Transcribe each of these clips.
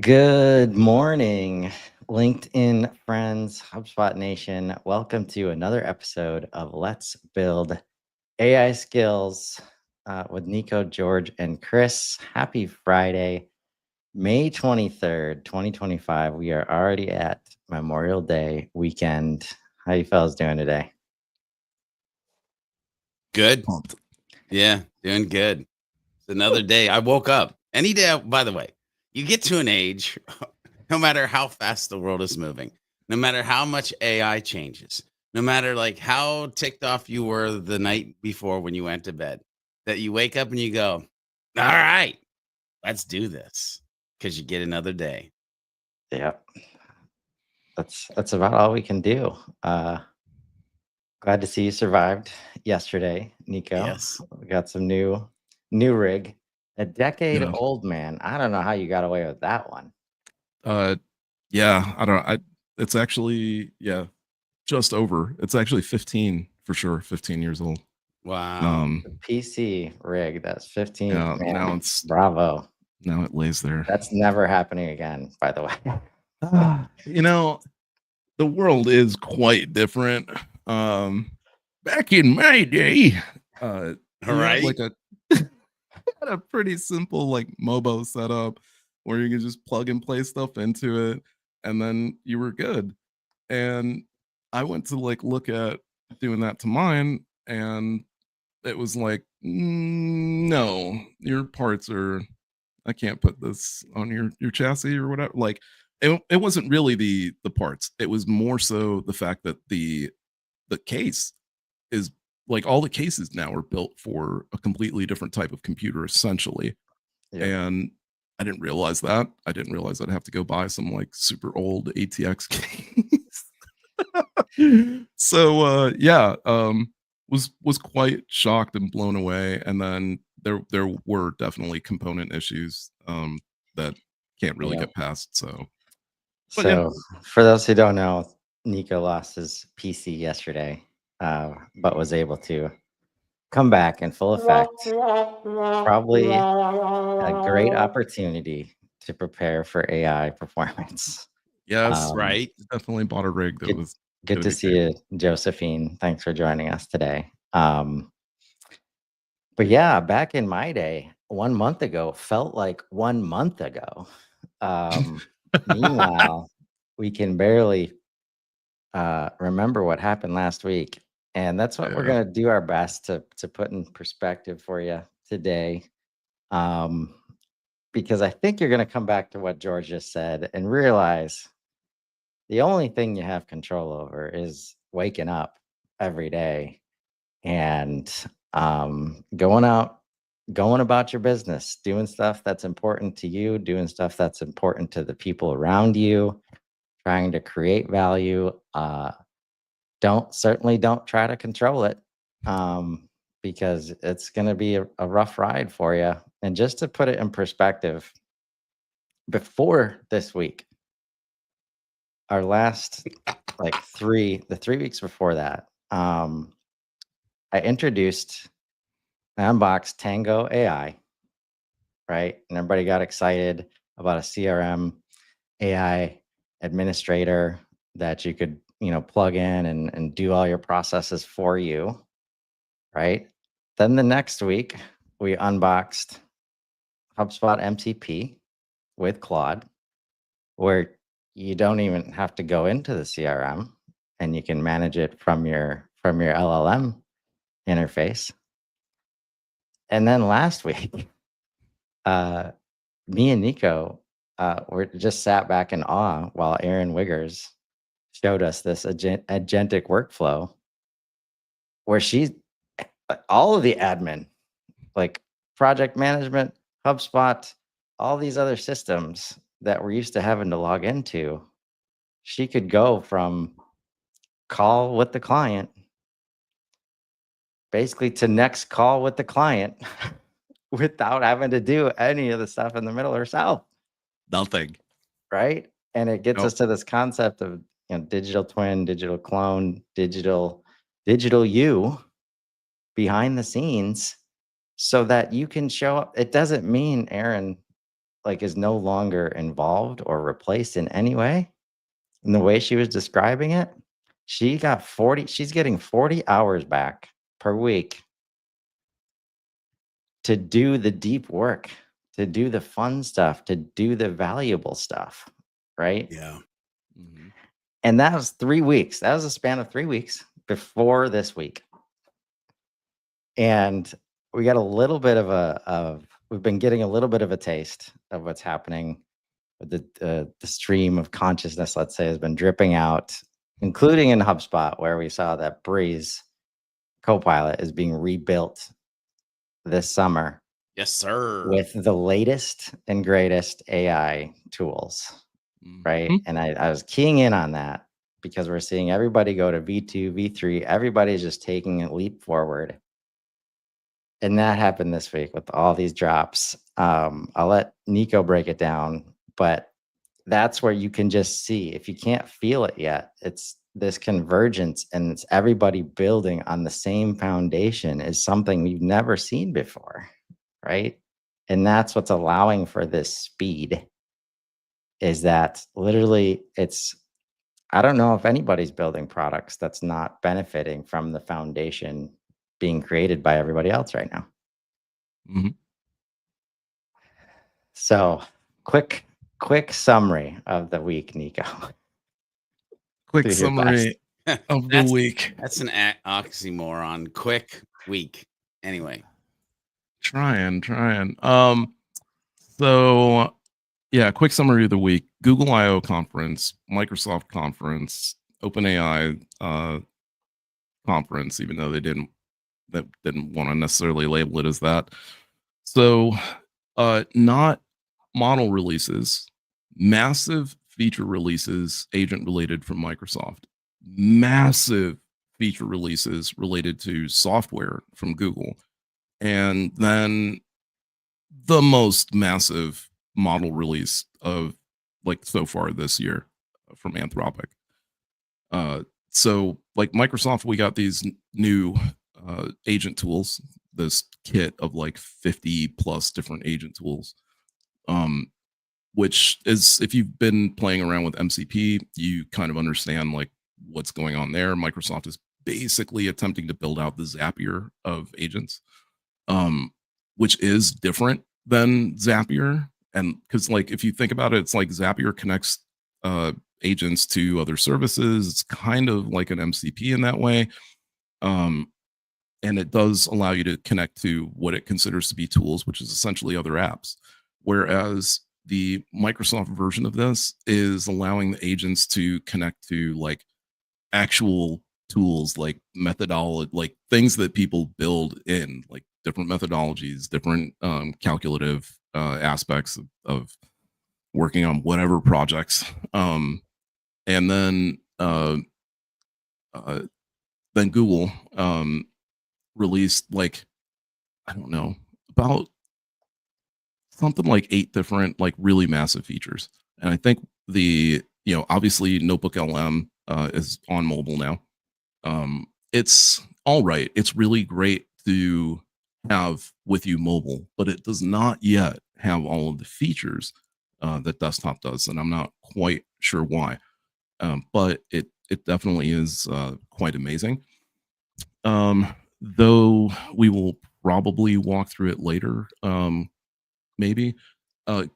Good morning, LinkedIn friends, HubSpot Nation. Welcome to another episode of Let's Build AI Skills with Nico, George, and Chris. Happy Friday, May 23rd, 2025. We are already at Memorial Day weekend. How you fellas doing today? Good. Pumped. Yeah, doing good. It's another day. I woke up. Any day, by the way, you get to an age, no matter how fast the world is moving, no matter how much AI changes, no matter like how ticked off you were the night before when you went to bed, that you wake up and you go, all right, let's do this because you get another day. Yep, that's about all we can do. Glad to see you survived yesterday, Nico. Yes. We got some new rig. A decade Yeah. old, man. I don't know how you got away with that one. Uh yeah, I don't it's actually just over. It's actually 15 for sure, 15 years old. Wow. The Um PC rig, that's 15, yeah, now man. Bravo. it lays there. That's never happening again, by the way. You know, the world is quite different. Back in my day, All we had right. like a had a pretty simple like Mobo setup where you could just plug and play stuff into it and then you were good. And I went to like look at doing that to mine, and it was like, no, your parts are. I can't put this on your chassis or whatever. Like, it wasn't really the parts. It was more so the fact that the case is like all the cases now are built for a completely different type of computer, essentially. Yep. And I didn't realize that. I didn't realize I'd have to go buy some like super old ATX case. So was quite shocked and blown away. And then there were definitely component issues that can't really Yep. get past. So but yeah. So, for those who don't know, Nico lost his PC yesterday, but was able to come back in full effect. Probably a great opportunity to prepare for AI performance. Yes, Um, Right. definitely bought a rig that good, was good gonna to be see you, capable. Josephine. Thanks for joining us today. But yeah, back in my day, 1 month ago felt like 1 month ago. Um, Meanwhile, we can barely remember what happened last week, and that's what we're Yeah. gonna do our best to put in perspective for you today. Um, because I think you're gonna come back to what George just said and realize the only thing you have control over is waking up every day and going about your business, doing stuff that's important to you, doing stuff that's important to the people around you, trying to create value. Don't try to control it, um, because it's going to be a rough ride for you. And just to put it in perspective, before this week, our last like the 3 weeks before that, I introduced, I unboxed Tango AI, right? And everybody got excited about a CRM AI administrator that you could, plug in and do all your processes for you, right? Then the next week, we unboxed HubSpot MCP with Claude, where you don't even have to go into the CRM and you can manage it from your LLM interface. And then last week, uh, me and Nico were just sat back in awe while Aaron Wiggers showed us this agentic workflow where she's all of the admin, like project management, HubSpot, all these other systems that we're used to having to log into. She could go from call with the client basically to next call with the client without having to do any of the stuff in the middle herself. Nothing. Right. And it gets us Nope. to this concept of, digital twin, digital clone, digital you behind the scenes so that you can show up. It doesn't mean, Aaron, like is no longer involved or replaced in any way. And the way she was describing it, she's getting 40 hours back per week to do the deep work, to do the fun stuff, to do the valuable stuff, right? Yeah. Mhm. And that was 3 weeks. That was a span of 3 weeks before this week. And we got a little bit we've been getting a little bit of a taste of what's happening. The stream of consciousness, let's say, has been dripping out, including in HubSpot, where we saw that Breeze Copilot is being rebuilt this summer Yes, sir. with the latest and greatest AI tools, right? Mhm. And I was keying in on that because we're seeing everybody go to V2, V3. Everybody's just taking a leap forward. And that happened this week with all these drops. I'll let Nico break it down, but that's where you can just see, if you can't feel it yet, it's this convergence, and it's everybody building on the same foundation is something we've never seen before, right? And that's what's allowing for this speed, is that literally I don't know if anybody's building products that's not benefiting from the foundation being created by everybody else right now. Mhm. So quick summary of the week, Nico. Quick Do your best. summary of the That's week. that's an oxymoron. Quick week. Anyway, Trying. So yeah, quick summary of the week. Google I/O conference, Microsoft conference, OpenAI conference, even though they didn't want to necessarily label it as that. So not model releases, massive feature releases, agent related from Microsoft, massive feature releases related to software from Google, and then the most massive model release of like so far this year from Anthropic. So like Microsoft, we got these new agent tools, this kit of like 50 plus different agent tools. Which is, if you've been playing around with MCP, you kind of understand like what's going on there. Microsoft is basically attempting to build out the Zapier of agents, which is different than Zapier. And because like if you think about it, it's like Zapier connects agents to other services. It's kind of like an MCP in that way. And it does allow you to connect to what it considers to be tools, which is essentially other apps. Whereas the Microsoft version of this is allowing the agents to connect to like actual tools, like methodology, like things that people build in, like different methodologies, different calculative aspects of working on whatever projects. And then Google released like, I don't know, about something like 8 different like really massive features. And I think obviously Notebook LM is on mobile now. It's all right. It's really great to have with you mobile, but it does not yet have all of the features that desktop does, and I'm not quite sure why. But it definitely is quite amazing. Though we will probably walk through it later. Maybe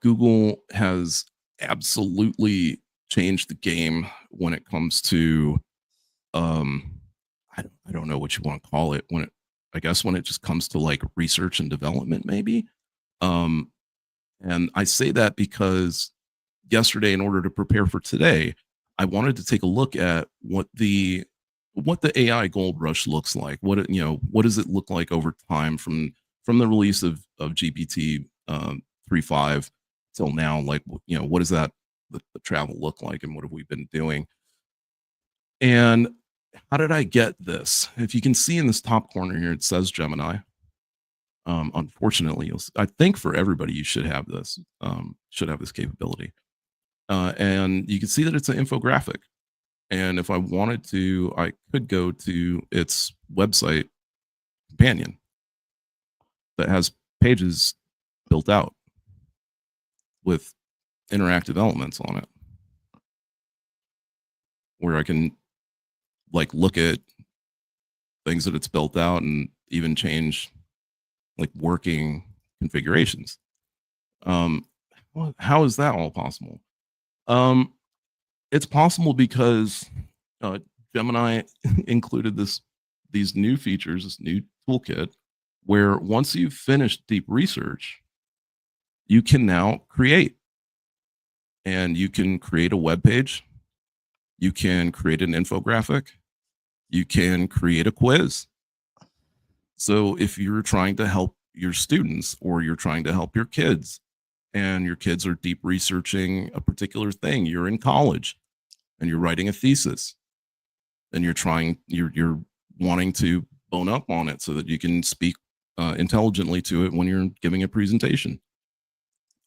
Google has absolutely changed the game when it comes to um, I don't know what you want to call it, I guess when it just comes to like research and development, maybe. Um, and I say that because yesterday, in order to prepare for today, I wanted to take a look at what the AI gold rush looks like. What does it look like over time from the release of GPT 3.5 till now? Like, what does the travel look like, and what have we been doing? And how did I get this? If you can see in this top corner here, it says Gemini. Unfortunately, I think for everybody, you should have this. Should have this capability. And you can see that it's an infographic. And if I wanted to, I could go to its website companion that has pages built out. with interactive elements on it, where I can like look at things that it's built out and even change like working configurations. How is that all possible? Um, it's possible because uh, Gemini included these new features, this new toolkit, where once you've finished deep research, you can now create, and you can create a web page, you can create an infographic, you can create a quiz. So if you're trying to help your students or you're trying to help your kids and your kids are deep researching a particular thing, you're in college and you're writing a thesis and you're wanting to bone up on it so that you can speak intelligently to it when you're giving a presentation.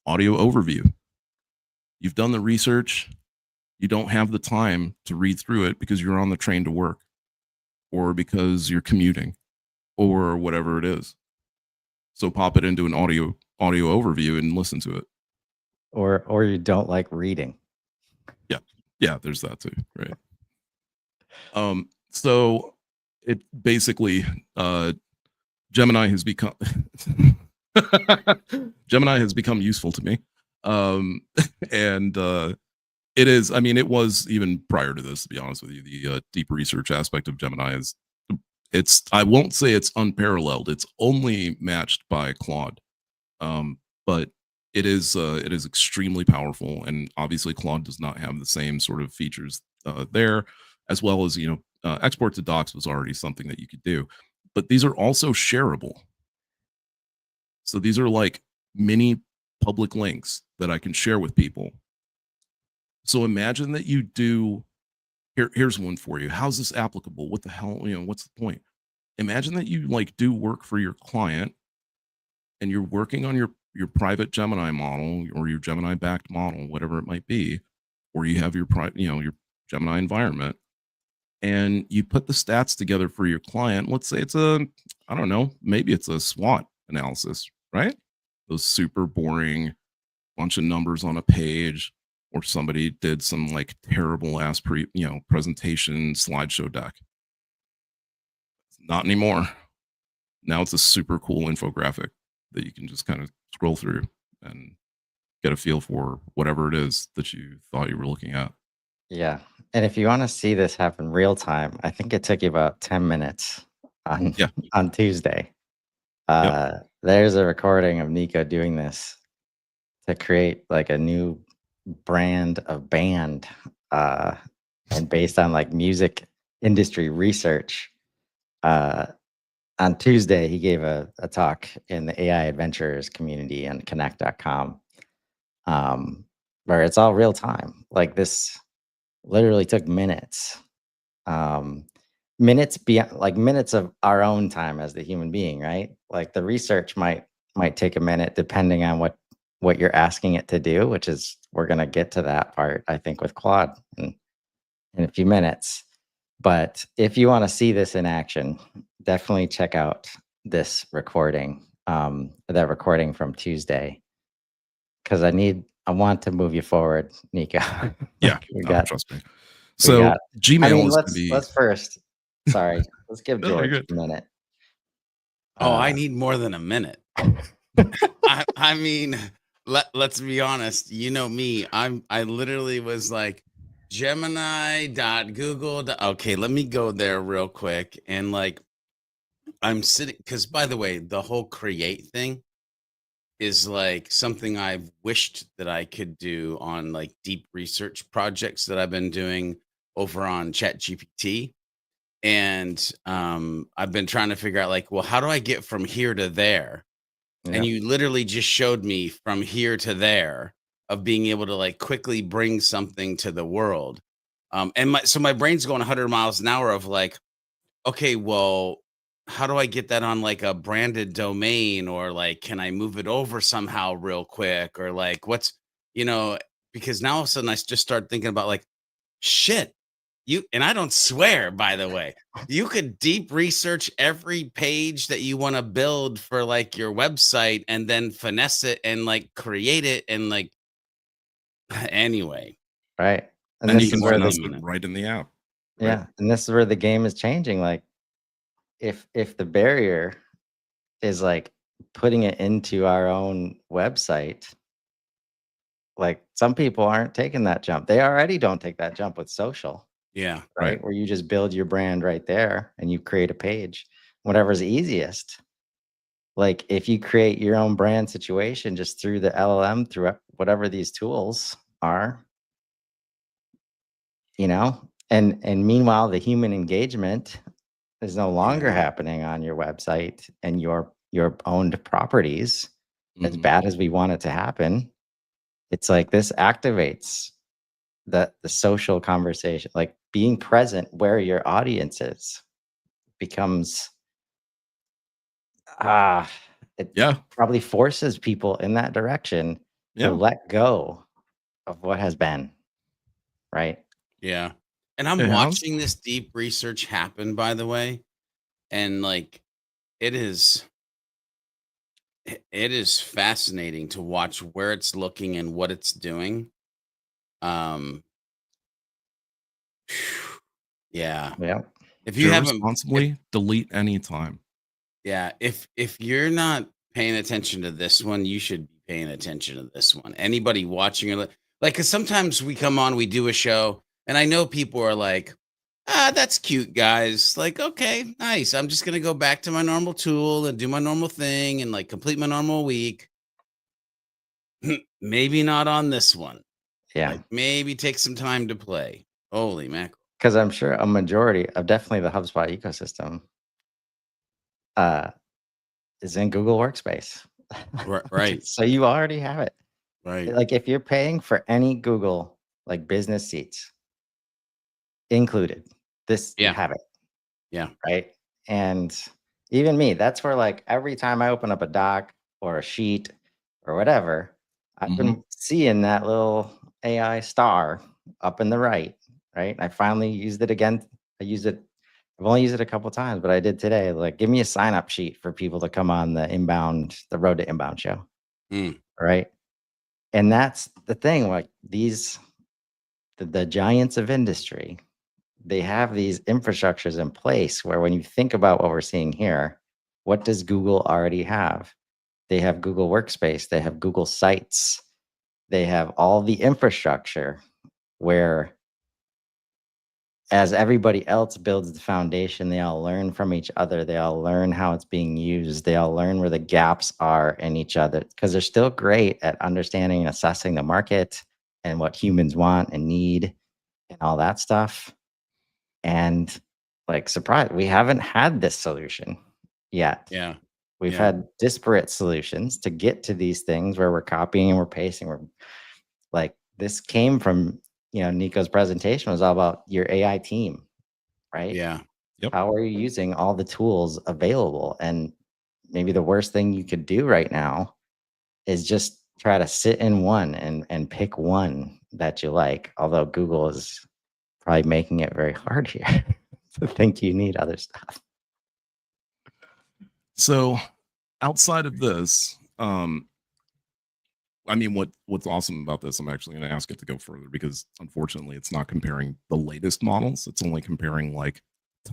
Audio overview. You've done the research, you don't have the time to read through it because you're on the train to work or because you're commuting or whatever it is. So pop it into an audio overview and listen to it. Or you don't like reading. Yeah, there's that too, right? So it basically Gemini has become Gemini has become useful to me. And it is, I mean, it was even prior to this, to be honest with you, the deep research aspect of Gemini is I won't say it's unparalleled. It's only matched by Claude. But it is extremely powerful, and obviously Claude does not have the same sort of features there, as well as export to docs was already something that you could do, but these are also shareable. So these are like mini public links that I can share with people. So imagine that you do. Here's one for you. How's this applicable? What the hell? What's the point? Imagine that you like do work for your client, and you're working on your private Gemini model or your Gemini backed model, whatever it might be, or you have your your Gemini environment, and you put the stats together for your client. Let's say it's I don't know, maybe it's a SWOT analysis, right? Those super boring bunch of numbers on a page, or somebody did some like terrible ass presentation slideshow deck. Not anymore. Now it's a super cool infographic that you can just kind of scroll through and get a feel for whatever it is that you thought you were looking at. Yeah. And if you want to see this happen real time, I think it took you about 10 minutes on Yeah. on Tuesday. Yep. There's a recording of Nico doing this to create like a new brand of band, and based on like music industry research. On Tuesday, he gave a talk in the AI Adventurers community on connect.com, where it's all real time. Like this literally took minutes. Minutes beyond, like minutes of our own time as the human being, right? Like the research might take a minute depending on what you're asking it to do, which is we're gonna get to that part, I think, with Claude in a few minutes. But if you want to see this in action, definitely check out this recording, that recording from Tuesday, because I want to move you forward, Nico. Yeah. we No, got, trust me. we So got. Gmail I mean, is going to be. let's first. Sorry, let's give No, you're George good. a minute. Oh, I need more than a minute. I mean, let's be honest. You know me. I literally was like Gemini.google. Okay, let me go there real quick. And like I'm sitting, because by the way, the whole create thing is like something I've wished that I could do on like deep research projects that I've been doing over on ChatGPT. And I've been trying to figure out like, well, how do I get from here to there? And Yep. you literally just showed me from here to there of being able to like quickly bring something to the world. And so my brain's going 100 miles an hour of like, okay, well, how do I get that on like a branded domain, or like can I move it over somehow real quick, or like what's, you know, because now all of a sudden I just start thinking about like, shit, and I don't swear, by the way, you could deep research every page that you want to build for like your website and then finesse it and like create it and like Anyway, right? And And this you is can where set the up minute. right in the app. Right? yeah, and this is where the game is changing. Like if the barrier is like putting it into our own website, like some people aren't taking that jump. They already don't take that jump with social, Yeah. right? Where you just build your brand right there and you create a page, whatever's easiest. Like if you create your own brand situation just through the LLM, through whatever these tools are, and meanwhile the human engagement is no longer Yeah. happening on your website and your owned properties, as Mhm. bad as we want it to happen. It's like this activates the social conversation, like being present where your audience is becomes ah it Yeah. probably forces people in that direction to Yeah. let go of what has been, right? Yeah. And I'm It has. watching this deep research happen, by the way. And like it is it is fascinating to watch where it's looking and what it's doing. Um yeah. Yeah. If you Share haven't if responsibly, delete anytime. yeah, if you're not paying attention to this one, you should be paying attention to this one. Anybody watching or like cuz sometimes we come on, we do a show, and I know people are like, "Ah, that's cute, guys." Like, "Okay, nice. I'm just going to go back to my normal tool and do my normal thing and like complete my normal week." Maybe not on this one. Yeah. Like maybe take some time to play. Holy mackerel. Because I'm sure a majority of definitely the HubSpot ecosystem uh, is in Google Workspace. Right. So you already have it. Right. Like if you're paying for any Google like business seats included, this you Yeah. have it, Yeah. right? And even me, that's where like every time I open up a doc or a sheet or whatever, I've Mhm. been seeing that little AI star up in the right? I finally used it again. I used it. I've only used it a couple times, but I did today. Like, give me a sign up sheet for people to come on the Road to Inbound show, Mm, right? And that's the thing. Like the giants of industry, they have these infrastructures in place where when you think about what we're seeing here, what does Google already have? They have Google Workspace, they have Google Sites, they have all the infrastructure where as everybody else builds the foundation, they all learn from each other. They all learn how it's being used. They all learn where the gaps are in each other because they're still great at understanding and assessing the market and what humans want and need and all that stuff. And like, surprise, we haven't had this solution yet. yeah. We've Yeah. had disparate solutions to get to these things where we're copying and we're pasting. We're like, this came from, Nico's presentation was all about your AI team, right? Yeah. Yep. How are you using all the tools available? And maybe the worst thing you could do right now is just try to sit in one and pick one that you like. Although Google is probably making it very hard here to think you need other stuff. So outside of this, I mean, what's awesome about this, I'm actually going to ask it to go further because unfortunately, it's not comparing the latest models. It's only comparing like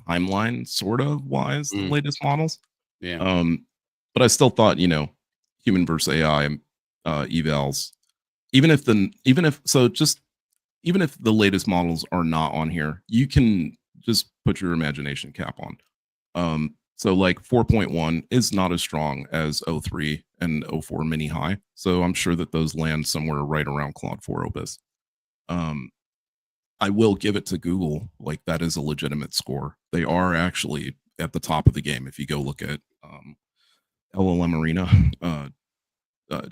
timeline sort of wise the Mm, latest models. yeah. But I still thought, human versus AI evals, even if the latest models are not on here, you can just put your imagination cap on. So like 4.1 is not as strong as O3 and O4 mini high. So I'm sure that those land somewhere right around Claude 4 Opus. Um, I will give it to Google. Like that is a legitimate score. They are actually at the top of the game. If you go look at LLM Arena,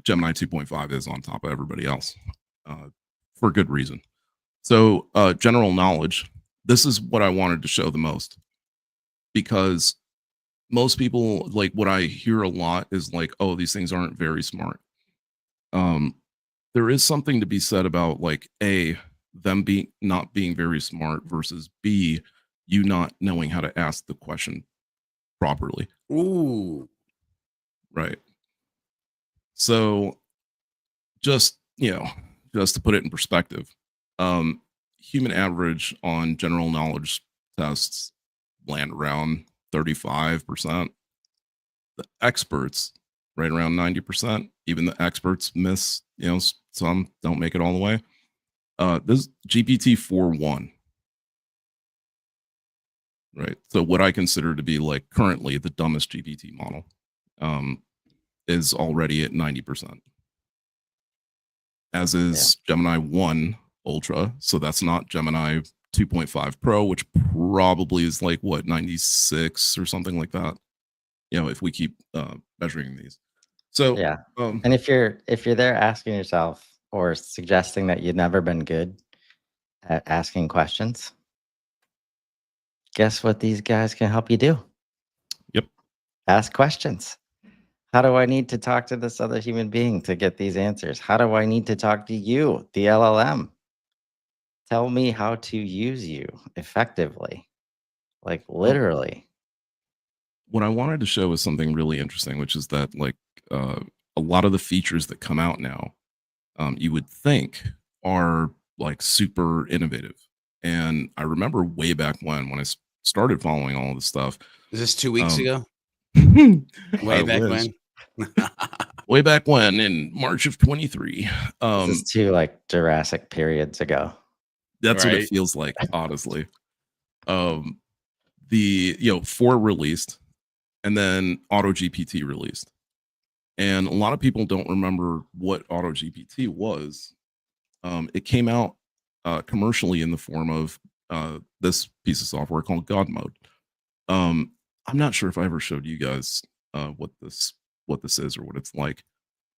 Gemini 2.5 is on top of everybody else for good reason. So general knowledge, this is what I wanted to show the most because most people like what I hear a lot is like, oh, these things aren't very smart. Um, there is something to be said about like them being not being very smart versus B, you not knowing how to ask the question properly. Ooh. Right. So just, just to put it in perspective, human average on general knowledge tests land around 35%. The experts right around 90%. Even the experts miss, some don't make it all the way. This GPT 4.1, right? So what I consider to be like currently the dumbest GPT model is already at 90%. As is Gemini 1 Ultra. So that's not Gemini 2.5 Pro, which probably is like what, 96 or something like that. If we keep measuring these. So Yeah. And if you're there asking yourself or suggesting that you've never been good at asking questions, guess what these guys can help you do? Yep. Ask questions. How do I need to talk to this other human being to get these answers? How do I need to talk to you, the LLM? Tell me how to use you effectively, like literally. What I wanted to show is something really interesting, which is that like a lot of the features that come out now, you would think are like super innovative. And I remember way back when I started following all of this stuff. Is this 2 weeks ago? Way back when? Way back when in March of 23. This is 2 like Jurassic periods ago. That's what it feels like, honestly. The 4 released, and then AutoGPT released. And a lot of people don't remember what AutoGPT was. It came out commercially in the form of this piece of software called God Mode. I'm not sure if I ever showed you guys what this is or what it's like.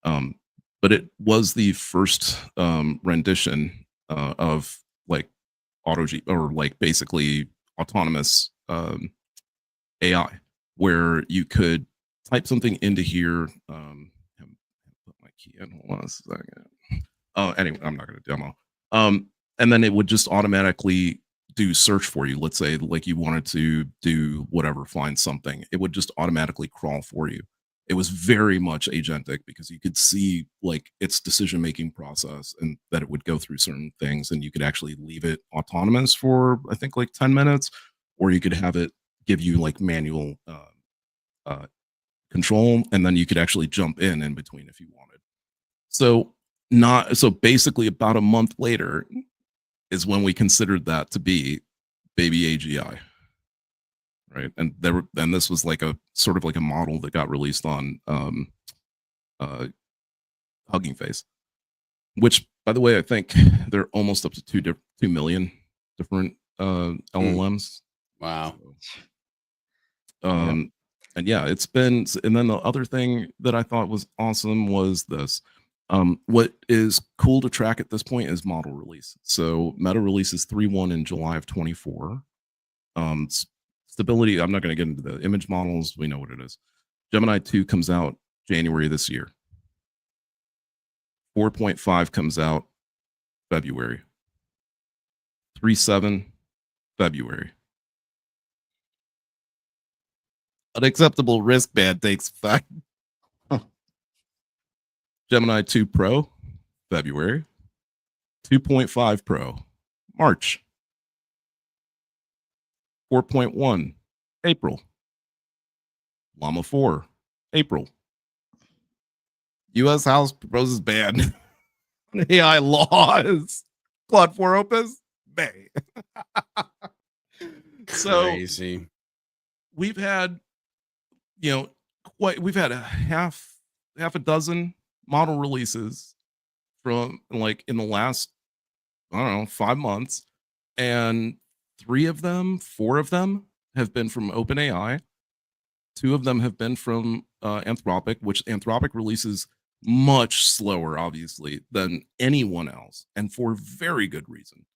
But it was the first rendition of like or like basically autonomous AI, where you could type something into here. Put my key in. Hold on a second. Oh, anyway, I'm not going to demo. And then it would just automatically do search for you. Let's say like you wanted to do whatever, find something. It would just automatically crawl for you. It was very much agentic because you could see like its decision-making process and that it would go through certain things, and you could actually leave it autonomous for I think like 10 minutes, or you could have it give you like manual control, and then you could actually jump in between if you wanted. So basically about a month later is when we considered that to be baby AGI. Right. And this was like a sort of like a model that got released on Hugging Face, which by the way, I think they're almost up to 2 million different LLMs. Wow. And yeah, it's been, and then the other thing that I thought was awesome was this. What is cool to track at this point is model release. So Meta releases 3.1 in July of 24. Stability, I'm not going to get into the image models. We know what it is. Gemini 2 comes out January this year. 4.5 comes out February. 3.7 February. Unacceptable risk band takes effect. Gemini 2 Pro, February. 2.5 Pro, March. 4.1, April. Llama 4, April. U.S. House proposes ban on AI laws. Claude 4 Opus, May. So crazy. We've had, we've had a half a dozen model releases from like in the last, I don't know, 5 months, and 4 of them have been from OpenAI. 2 of them have been from Anthropic, which Anthropic releases much slower, obviously, than anyone else, and for very good reason.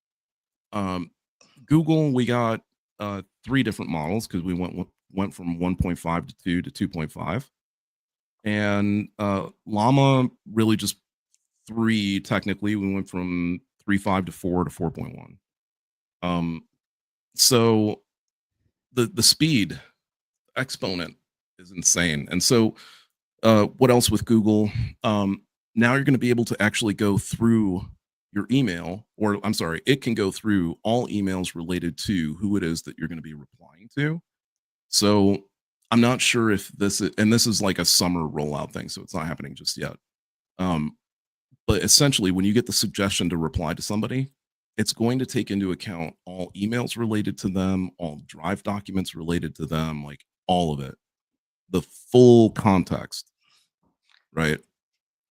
Google, we got 3 different models because we went from 1.5 to 2 to 2.5, and Llama really just 3 technically. We went from 3.5 to 4 to 4.1. So the speed exponent is insane. And so what else with Google? Now you're going to be able to actually go through your email, or I'm sorry, it can go through all emails related to who it is that you're going to be replying to. So I'm not sure if this is, and this is like a summer rollout thing, so it's not happening just yet. Um, but essentially, when you get the suggestion to reply to somebody, it's going to take into account all emails related to them, all Drive documents related to them, like all of it, the full context, right?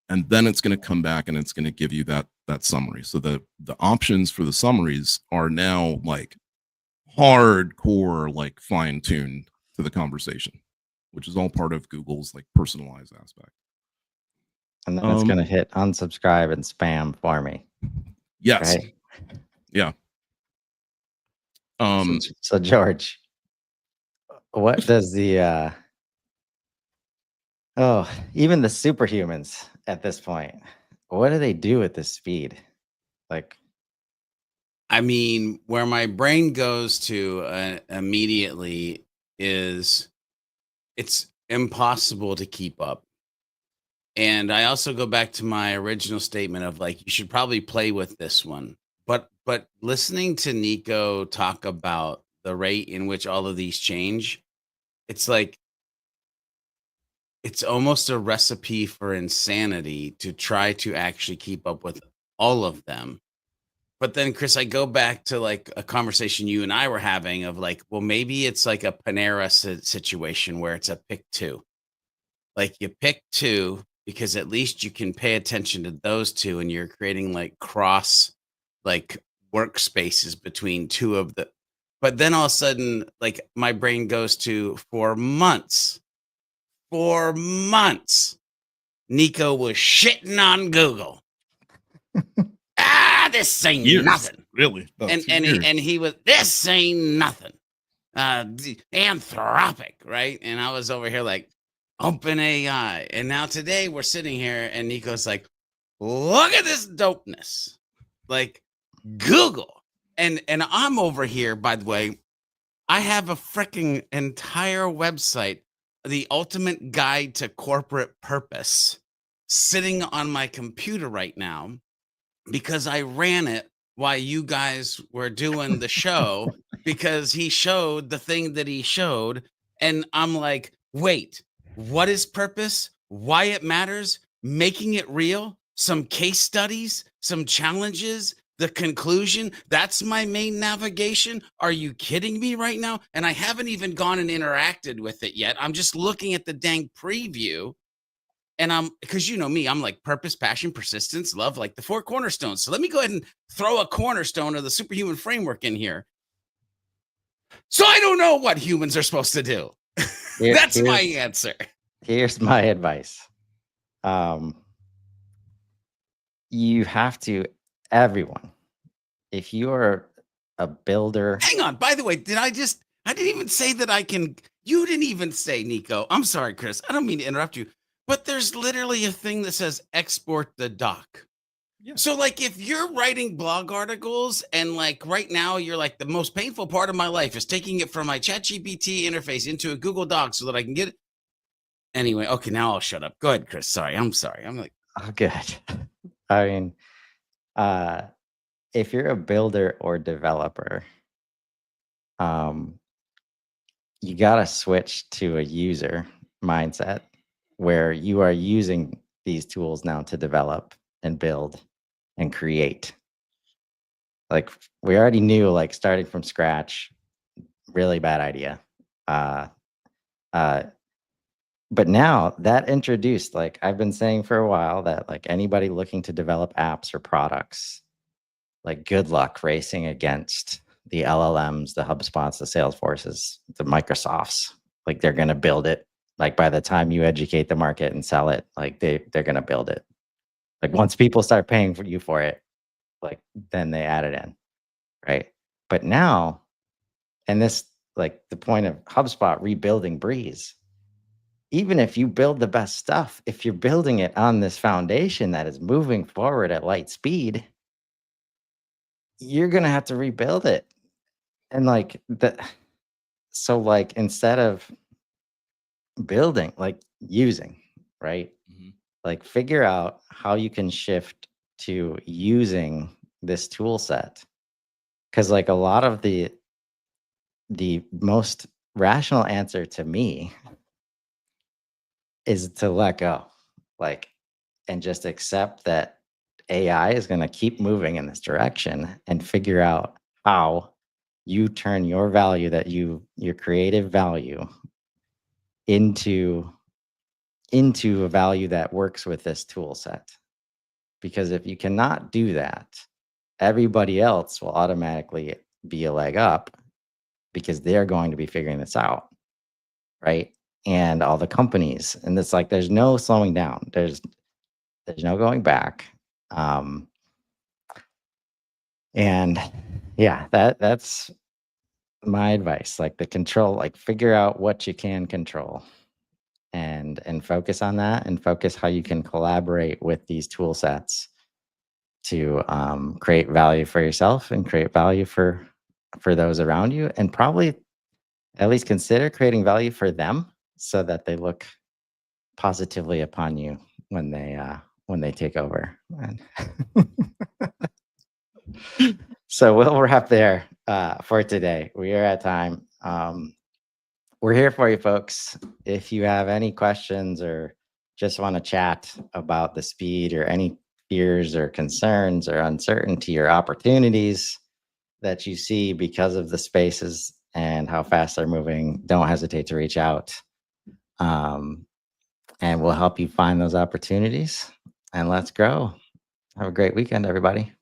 And then it's going to come back and it's going to give you that summary. So the options for the summaries are now like hardcore, like fine tuned to the conversation, which is all part of Google's like personalized aspect. And then it's going to hit unsubscribe and spam for me. Yes. Right? Yeah. So George, what does the even the superhumans at this point, what do they do at this speed? Like, I mean, where my brain goes to immediately is it's impossible to keep up. And I also go back to my original statement of like, you should probably play with this one. But listening to Nico talk about the rate in which all of these change, it's like, it's almost a recipe for insanity to try to actually keep up with all of them. But then, Chris, I go back to like a conversation you and I were having of like, well, maybe it's like a Panera situation where it's a pick two. Like you pick two because at least you can pay attention to those two and you're creating like cross like workspaces between two of the. But then all of a sudden, like my brain goes to 4 months. 4 months, Nico was shitting on Google. This ain't Years, nothing. Really? And he was, this ain't nothing. Anthropic, right? And I was over here like, open AI. And now today we're sitting here and Nico's like, look at this dopeness. Like Google. And I'm over here, by the way, I have a freaking entire website, The Ultimate Guide to Corporate Purpose, sitting on my computer right now because I ran it while you guys were doing the show because he showed the thing that he showed. And I'm like, wait, what is purpose? Why it matters? Making it real? Some case studies? Some challenges? The conclusion? That's my main navigation? Are you kidding me right now? And I haven't even gone and interacted with it yet. I'm just looking at the dang preview. And because you know me, I'm like purpose, passion, persistence, love, like the 4 cornerstones. So let me go ahead and throw a cornerstone of the superhuman framework in here. So I don't know what humans are supposed to do. That's my answer. Here's my advice. You have to, everyone, if you are a builder. Hang on. By the way, I didn't even say that I can. You didn't even say, Nico. I'm sorry, Chris. I don't mean to interrupt you. But there's literally a thing that says export the doc. Yeah. So like if you're writing blog articles and like right now you're like the most painful part of my life is taking it from my ChatGPT interface into a Google Doc so that I can get it. Anyway, okay, now I'll shut up. Go ahead, Chris. Sorry. I'm sorry. I'm like, oh, good. I mean, if you're a builder or developer, you got to switch to a user mindset where you are using these tools now to develop and build and create. Like we already knew, like starting from scratch, really bad idea. But now that introduced, like I've been saying for a while, that like anybody looking to develop apps or products, like good luck racing against the LLMs, the HubSpots, the Salesforces, the Microsofts. Like they're going to build it. Like by the time you educate the market and sell it, like they're going to build it. Like once people start paying for it, like then they add it in, right? But now, and this, like the point of HubSpot rebuilding Breeze, even if you build the best stuff, if you're building it on this foundation that is moving forward at light speed, you're going to have to rebuild it. And like so like instead of building, like using, right? Mm-hmm. Like figure out how you can shift to using this tool set. Because like a lot of the most rational answer to me is to let go, like, and just accept that AI is going to keep moving in this direction, and figure out how you turn your value, that your creative value, into a value that works with this tool set. Because if you cannot do that, everybody else will automatically be a leg up, because they're going to be figuring this out, right? And all the companies, and it's like there's no slowing down. There's no going back. And yeah, that's my advice. Like the control, like figure out what you can control, and focus on that, and focus how you can collaborate with these tool sets to create value for yourself and create value for those around you, and probably at least consider creating value for them, so that they look positively upon you when they take over. And so we'll wrap there for today. We are at time. We're here for you, folks. If you have any questions or just want to chat about the speed, or any fears or concerns or uncertainty or opportunities that you see because of the spaces and how fast they're moving, don't hesitate to reach out. And we'll help you find those opportunities. And let's grow. Have a great weekend, everybody.